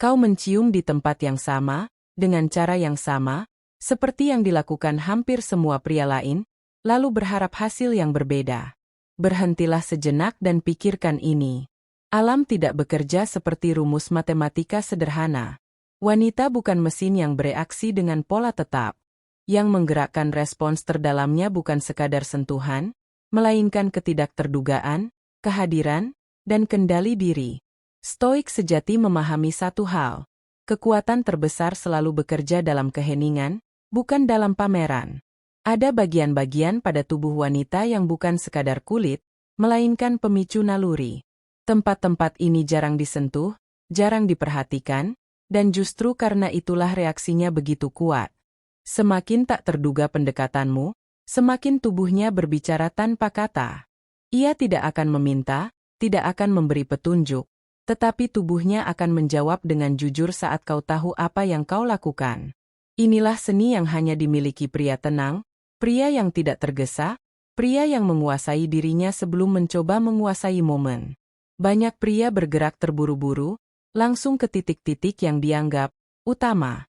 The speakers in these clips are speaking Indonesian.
Kau mencium di tempat yang sama, dengan cara yang sama, seperti yang dilakukan hampir semua pria lain, lalu berharap hasil yang berbeda. Berhentilah sejenak dan pikirkan ini. Alam tidak bekerja seperti rumus matematika sederhana. Wanita bukan mesin yang bereaksi dengan pola tetap. Yang menggerakkan respons terdalamnya bukan sekadar sentuhan, melainkan ketidakterdugaan, kehadiran, dan kendali diri. Stoik sejati memahami satu hal. Kekuatan terbesar selalu bekerja dalam keheningan, bukan dalam pameran. Ada bagian-bagian pada tubuh wanita yang bukan sekadar kulit, melainkan pemicu naluri. Tempat-tempat ini jarang disentuh, jarang diperhatikan, dan justru karena itulah reaksinya begitu kuat. Semakin tak terduga pendekatanmu, semakin tubuhnya berbicara tanpa kata. Ia tidak akan meminta, tidak akan memberi petunjuk, tetapi tubuhnya akan menjawab dengan jujur saat kau tahu apa yang kau lakukan. Inilah seni yang hanya dimiliki pria tenang, pria yang tidak tergesa, pria yang menguasai dirinya sebelum mencoba menguasai momen. Banyak pria bergerak terburu-buru, langsung ke titik-titik yang dianggap utama.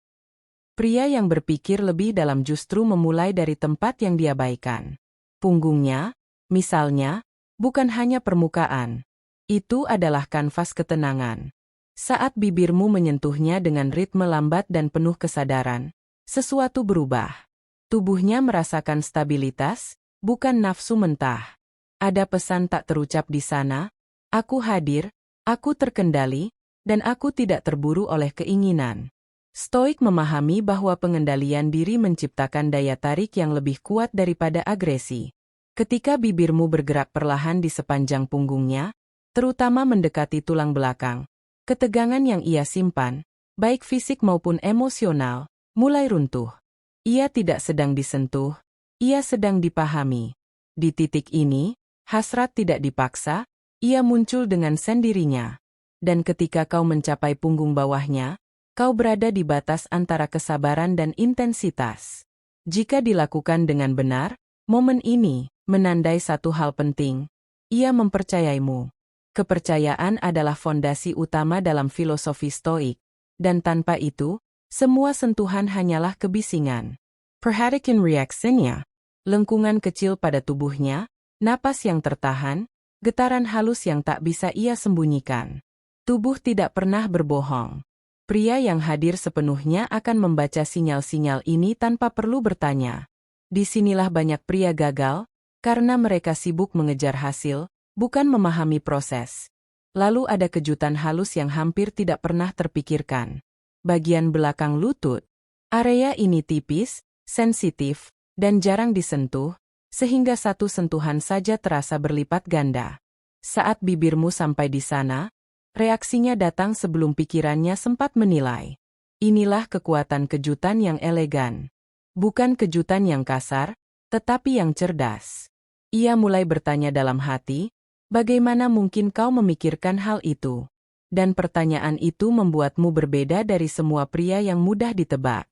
Pria yang berpikir lebih dalam justru memulai dari tempat yang diabaikan. Punggungnya, misalnya, bukan hanya permukaan. Itu adalah kanvas ketenangan. Saat bibirmu menyentuhnya dengan ritme lambat dan penuh kesadaran, sesuatu berubah. Tubuhnya merasakan stabilitas, bukan nafsu mentah. Ada pesan tak terucap di sana. Aku hadir, aku terkendali, dan aku tidak terburu oleh keinginan. Stoik memahami bahwa pengendalian diri menciptakan daya tarik yang lebih kuat daripada agresi. Ketika bibirmu bergerak perlahan di sepanjang punggungnya, terutama mendekati tulang belakang, ketegangan yang ia simpan, baik fisik maupun emosional, mulai runtuh. Ia tidak sedang disentuh, ia sedang dipahami. Di titik ini, hasrat tidak dipaksa, ia muncul dengan sendirinya. Dan ketika kau mencapai punggung bawahnya, kau berada di batas antara kesabaran dan intensitas. Jika dilakukan dengan benar, momen ini menandai satu hal penting. Ia mempercayaimu. Kepercayaan adalah fondasi utama dalam filosofi Stoik, dan tanpa itu, semua sentuhan hanyalah kebisingan. Perhatikan reaksinya. Lengkungan kecil pada tubuhnya, napas yang tertahan, getaran halus yang tak bisa ia sembunyikan. Tubuh tidak pernah berbohong. Pria yang hadir sepenuhnya akan membaca sinyal-sinyal ini tanpa perlu bertanya. Disinilah banyak pria gagal, karena mereka sibuk mengejar hasil, bukan memahami proses. Lalu ada kejutan halus yang hampir tidak pernah terpikirkan. Bagian belakang lutut. Area ini tipis, sensitif, dan jarang disentuh, sehingga satu sentuhan saja terasa berlipat ganda. Saat bibirmu sampai di sana, reaksinya datang sebelum pikirannya sempat menilai. Inilah kekuatan kejutan yang elegan. Bukan kejutan yang kasar, tetapi yang cerdas. Ia mulai bertanya dalam hati, bagaimana mungkin kau memikirkan hal itu? Dan pertanyaan itu membuatmu berbeda dari semua pria yang mudah ditebak.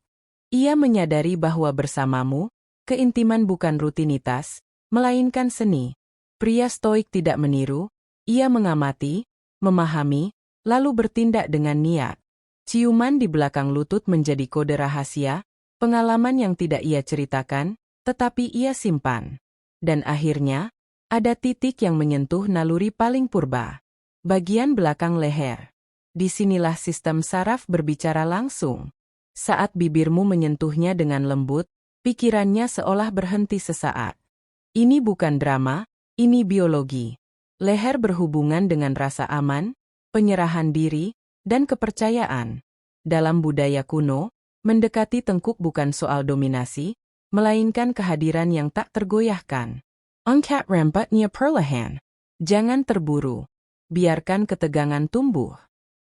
Ia menyadari bahwa bersamamu, keintiman bukan rutinitas, melainkan seni. Pria Stoik tidak meniru, ia mengamati, memahami, lalu bertindak dengan niat. Ciuman di belakang lutut menjadi kode rahasia, pengalaman yang tidak ia ceritakan, tetapi ia simpan. Dan akhirnya, ada titik yang menyentuh naluri paling purba. Bagian belakang leher. Disinilah sistem saraf berbicara langsung. Saat bibirmu menyentuhnya dengan lembut, pikirannya seolah berhenti sesaat. Ini bukan drama, ini biologi. Leher berhubungan dengan rasa aman, penyerahan diri, dan kepercayaan. Dalam budaya kuno, mendekati tengkuk bukan soal dominasi, melainkan kehadiran yang tak tergoyahkan. Angkat rambutnya perlahan. Jangan terburu. Biarkan ketegangan tumbuh.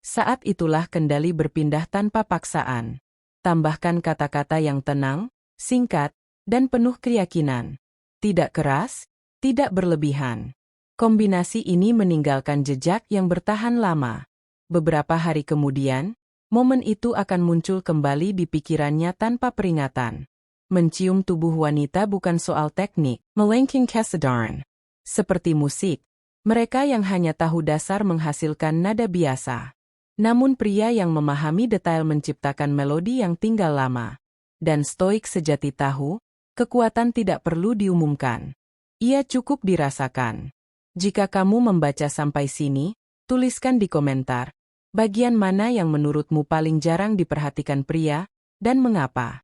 Saat itulah kendali berpindah tanpa paksaan. Tambahkan kata-kata yang tenang, singkat, dan penuh keyakinan. Tidak keras, tidak berlebihan. Kombinasi ini meninggalkan jejak yang bertahan lama. Beberapa hari kemudian, momen itu akan muncul kembali di pikirannya tanpa peringatan. Mencium tubuh wanita bukan soal teknik, melainkan kesadaran. Seperti musik, mereka yang hanya tahu dasar menghasilkan nada biasa. Namun pria yang memahami detail menciptakan melodi yang tinggal lama. Dan stoik sejati tahu, kekuatan tidak perlu diumumkan. Ia cukup dirasakan. Jika kamu membaca sampai sini, tuliskan di komentar, bagian mana yang menurutmu paling jarang diperhatikan pria, dan mengapa.